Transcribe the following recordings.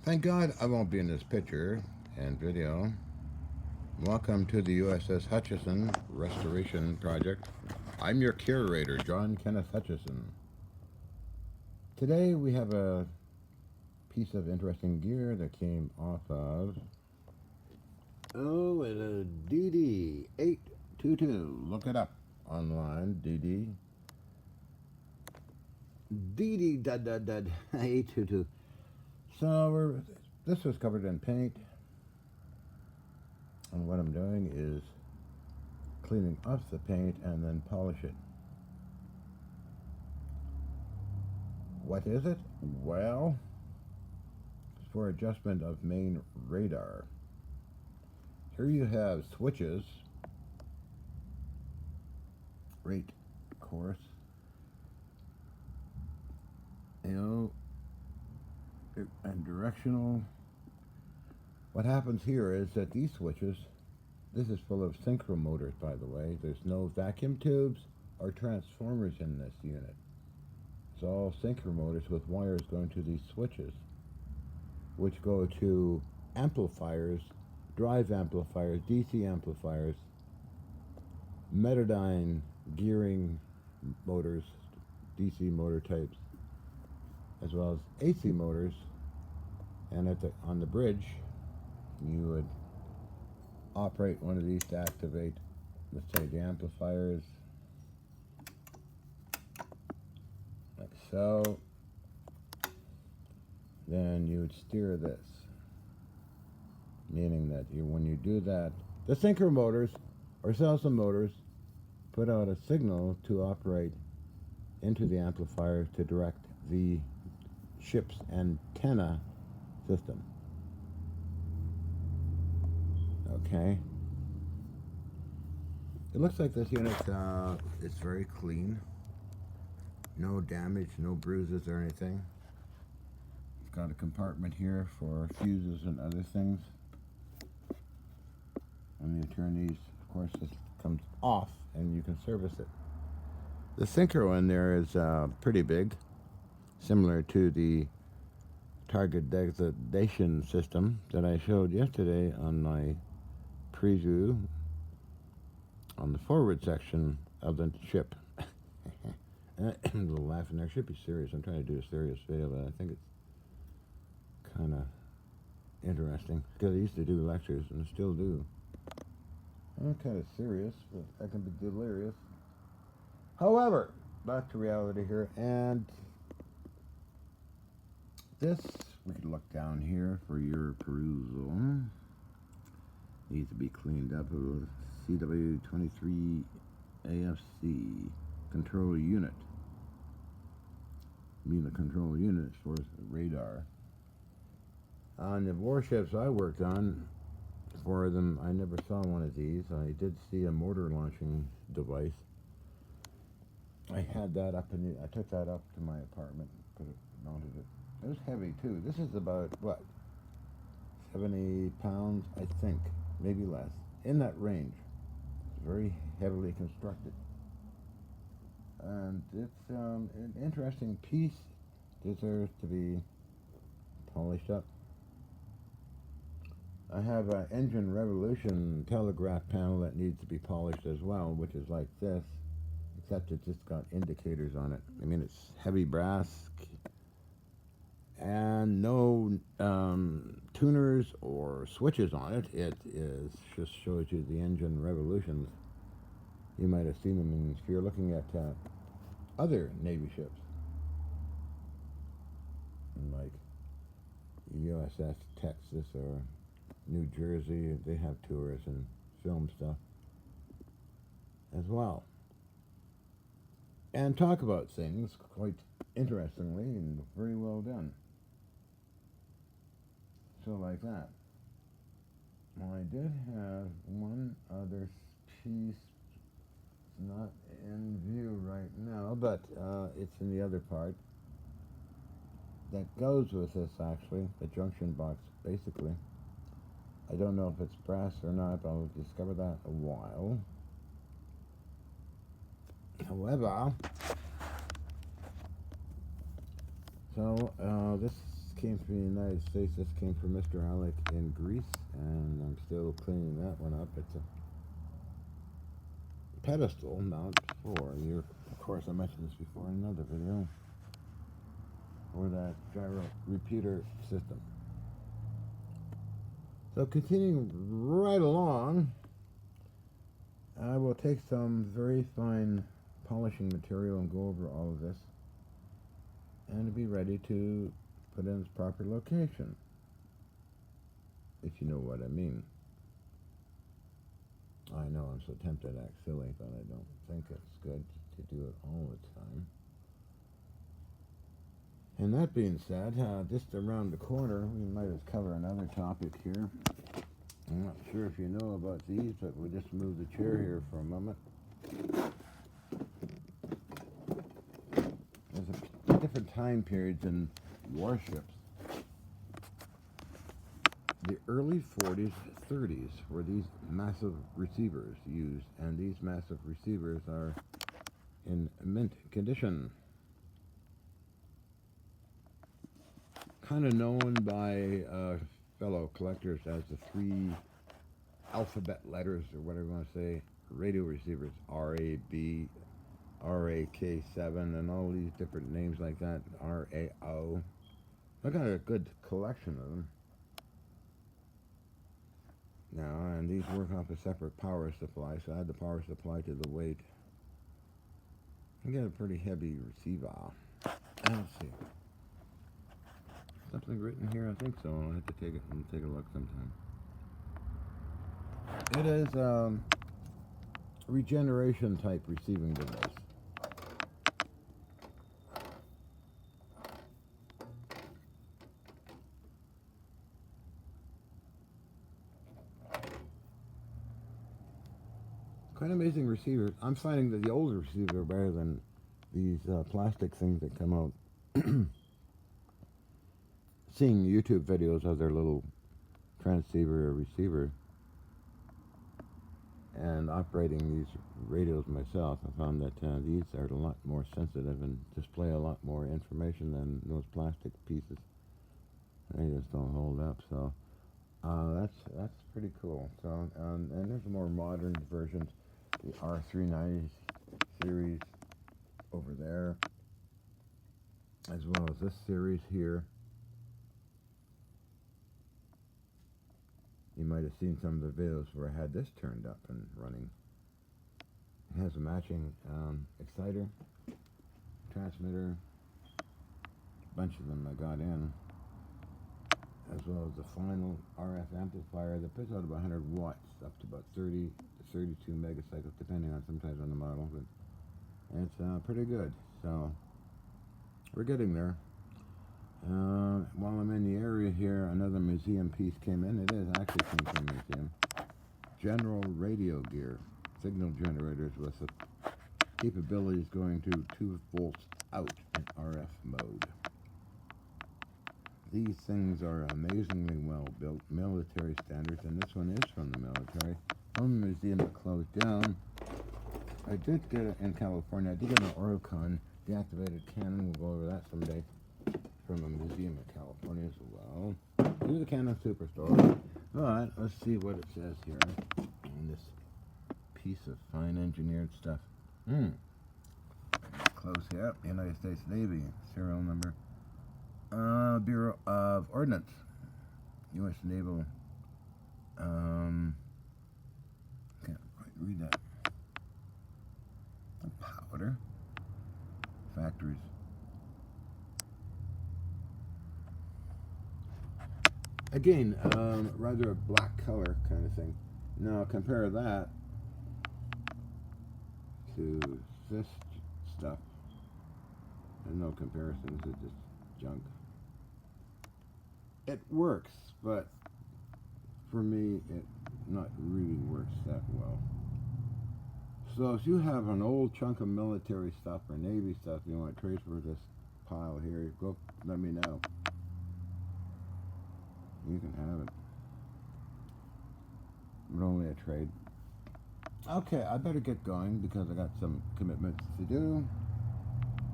Thank God I won't be in this picture and video. Welcome to the USS Hutchison Restoration Project. I'm your curator, John Kenneth Hutchison. Today we have a piece of interesting gear that came off of a DD822. Look it up online, DD822. So this was covered in paint, and what I'm doing is cleaning off the paint and then polish it. What is it? Well, it's for adjustment of main radar. Here you have switches, rate course, and directional. What happens here is that these switches, this is full of synchro motors, by the way. There's no vacuum tubes or transformers in this unit. It's all synchro motors with wires going to these switches, which go to amplifiers, drive amplifiers, DC amplifiers, Metadyne gearing motors, DC motor types, as well as AC motors. And on the bridge, you would operate one of these to activate, let's say, the amplifiers, like so. Then you would steer this, meaning that when you do that, the synchro motors or salsa motors put out a signal to operate into the amplifier to direct the ship's antenna system. Okay. It looks like this unit is very clean. No damage, no bruises or anything. It's got a compartment here for fuses and other things. When you turn these, of course, this comes off and you can service it. The synchro in there is pretty big, similar to the target designation system that I showed yesterday on my preview on the forward section of the ship. A little laughing there. Should be serious. I'm trying to do a serious video, but I think it's kind of interesting because I used to do lectures and still do. I'm kind of serious, but I can be delirious. However, back to reality here, and this, we could look down here for your perusal. Needs to be cleaned up. CW23 AFC control unit. The control unit for radar. On the warships I worked on, for them, I never saw one of these. I did see a mortar launching device. I had that up I took that up to my apartment, mounted it. It was heavy too. This is about, what, 70 pounds, I think, maybe less, in that range. It's very heavily constructed. And it's an interesting piece, deserves to be polished up. I have an engine revolution telegraph panel that needs to be polished as well, which is like this, except it's just got indicators on it. I mean, it's heavy brass and no tuners or switches on it. It is just shows you the engine revolutions. You might have seen them if you're looking at other Navy ships, like USS Texas or New Jersey. They have tours and film stuff as well, and talk about things quite interestingly and very well done. So like that. Well, I did have one other piece. It's not in view right now, but it's in the other part that goes with this, actually, the junction box, basically. I don't know if it's brass or not, but I'll discover that a while. However, so this came from the United States. This came from Mr. Alec in Greece, and I'm still cleaning that one up. It's a pedestal mount for you. Of course, I mentioned this before in another video. For that gyro repeater system. So continuing right along, I will take some very fine polishing material and go over all of this, and to be ready to put in its proper location, if you know what I mean. I know I'm so tempted to act silly, but I don't think it's good to do it all the time. And that being said, just around the corner, we might as cover another topic here. I'm not sure if you know about these, but we'll just move the chair here for a moment. There's different time periods in warships. The early 40s, 30s were these massive receivers used, and these massive receivers are in mint condition. Kind of known by fellow collectors as the 3 alphabet letters, or whatever you want to say, radio receivers, RAB, RAK7, and all these different names like that, RAO. I got a good collection of them now, and these work off a separate power supply, so I had the power supply to the weight. I get a pretty heavy receiver. Let's see. Something written here? I think so. I'll have to take it and take a look sometime. It is regeneration type receiving device. Quite amazing receivers. I'm finding that the older receivers are better than these plastic things that come out. Seeing YouTube videos of their little transceiver or receiver and operating these radios myself, I found that these are a lot more sensitive and display a lot more information than those plastic pieces. They just don't hold up. So that's pretty cool. So and there's more modern versions, the R390 series over there, as well as this series here. You might have seen some of the videos where I had this turned up and running. It has a matching exciter, transmitter, a bunch of them I got in, as well as the final RF amplifier that puts out about 100 watts, up to about 30 to 32 megacycles, depending on sometimes on the model, but it's pretty good. So we're getting there. While I'm in the area here, another museum piece came in. It actually came from a museum. General radio gear, signal generators with the capabilities going to 2 volts out in RF mode. These things are amazingly well built, military standards, and this one is from the military. From the museum that closed down. I did get it in California. I did get an Oricon deactivated Canon. We'll go over that someday. From a museum in California as well. To the Canon Superstore. Alright, let's see what it says here on this piece of fine engineered stuff. Close here. United States Navy. Serial number. Bureau of Ordnance. U.S. Naval. Can't quite read that. Powder. Factories. Again, rather a black color kind of thing. Now compare that to this stuff. There's no comparisons, it's just junk. It works, but for me, it not really works that well. So if you have an old chunk of military stuff or Navy stuff you want to trade for this pile here, go let me know. You can have it. But only a trade. Okay, I better get going because I got some commitments to do.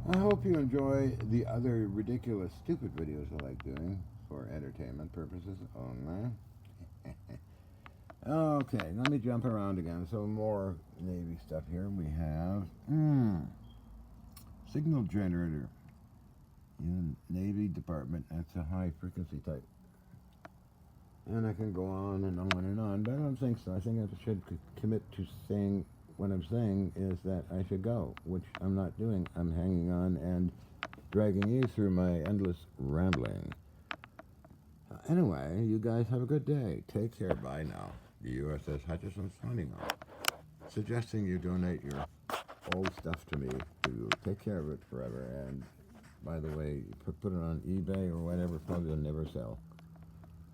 I hope you enjoy the other ridiculous, stupid videos I like doing for entertainment purposes only. Okay, let me jump around again. So more Navy stuff here. We have signal generator in Navy Department. That's a high frequency type. And I can go on and on and on, but I don't think so. I think I should commit to saying what I'm saying is that I should go, which I'm not doing. I'm hanging on and dragging you through my endless rambling. Anyway, you guys have a good day. Take care. Bye now. The USS Hutchison signing off. Suggesting you donate your old stuff to me to take care of it forever. And by the way, put it on eBay or whatever. Probably will never sell.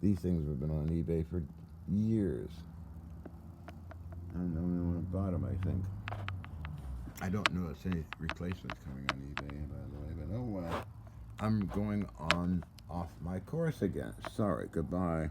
These things have been on eBay for years. I'm the only one who bought them, I think. I don't know if any replacements coming on eBay, by the way, but oh well. I'm going on off my course again. Sorry, goodbye.